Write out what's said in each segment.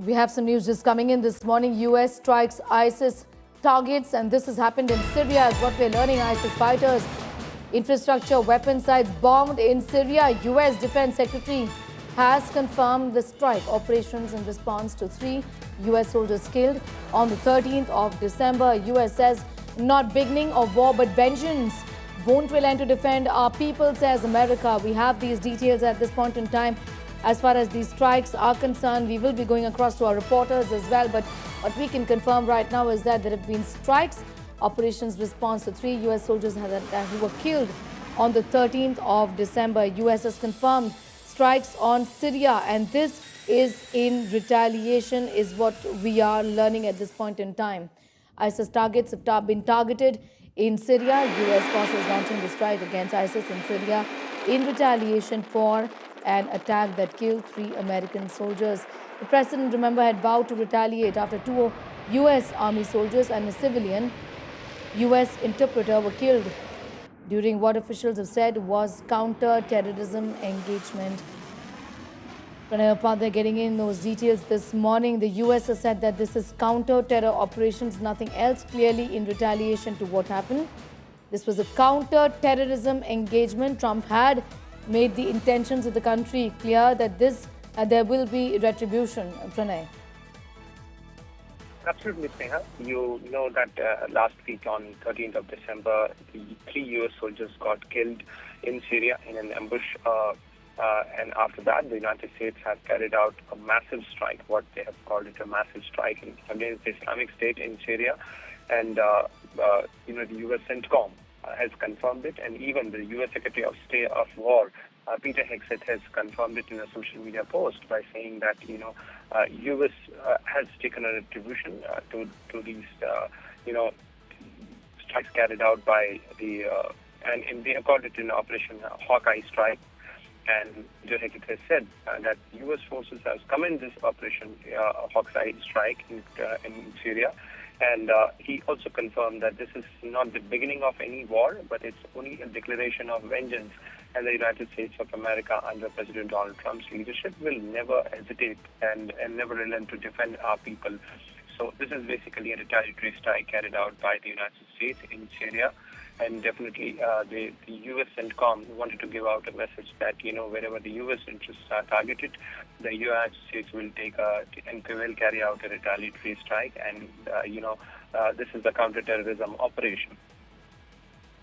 We have some news just coming in this morning. US strikes ISIS targets, and this has happened in Syria, is what we're learning. ISIS fighters, infrastructure, weapon sites bombed in Syria. US Defense Secretary has confirmed the strike operations in response to 3 US soldiers killed on the 13th of December. US says not beginning of war but vengeance. Won't relent to defend our people, says America. We have these details at this point in time. As far as these strikes are concerned, we will be going across to our reporters as well. But what we can confirm right now is that there have been strikes, operations response to 3 US soldiers who were killed on the 13th of December. US has confirmed strikes on Syria, and this is in retaliation, is what we are learning at this point in time. ISIS targets have been targeted in Syria. US forces launching the strike against ISIS in Syria in retaliation for an attack that killed 3 American soldiers. The president, remember, had vowed to retaliate after 2 US Army soldiers and a civilian US interpreter were killed during what officials have said was counter-terrorism engagement. Pranay, Upadhyay getting in those details this morning. The US has said that this is counter-terror operations, nothing else, clearly in retaliation to what happened. This was a counter-terrorism engagement. Trump had made the intentions of the country clear that there will be retribution. Pranay. Absolutely, Sneha. You know that last week on 13th of December, the 3 US soldiers got killed in Syria in an ambush. And after that, the United States has carried out a massive strike, what they have called it a massive strike against the Islamic State in Syria. And, the US CENTCOM has confirmed it, and even the U.S. Secretary of State of War, Pete Hegseth, has confirmed it in a social media post by saying that U.S. has taken a retribution to these strikes carried out by the and they called it an Operation Hawkeye Strike. And Joe Hegseth has said that U.S. forces have come in this Operation Hawkeye Strike in Syria. And he also confirmed that this is not the beginning of any war, but it's only a declaration of vengeance. And the United States of America, under President Donald Trump's leadership, will never hesitate and never relent to defend our people. So this is basically a retaliatory strike carried out by the United States in Syria. And definitely the U.S. CENTCOM wanted to give out a message that, wherever the U.S. interests are targeted, the United States will will carry out a retaliatory strike. And, this is the counterterrorism operation.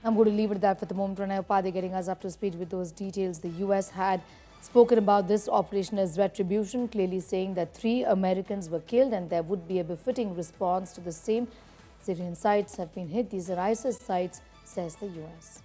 I'm going to leave it at that for the moment. Pranay, Upadhyay getting us up to speed with those details. The U.S. had spoken about this operation as retribution, clearly saying that 3 Americans were killed and there would be a befitting response to the same. Syrian sites have been hit. These are ISIS sites, says the U.S.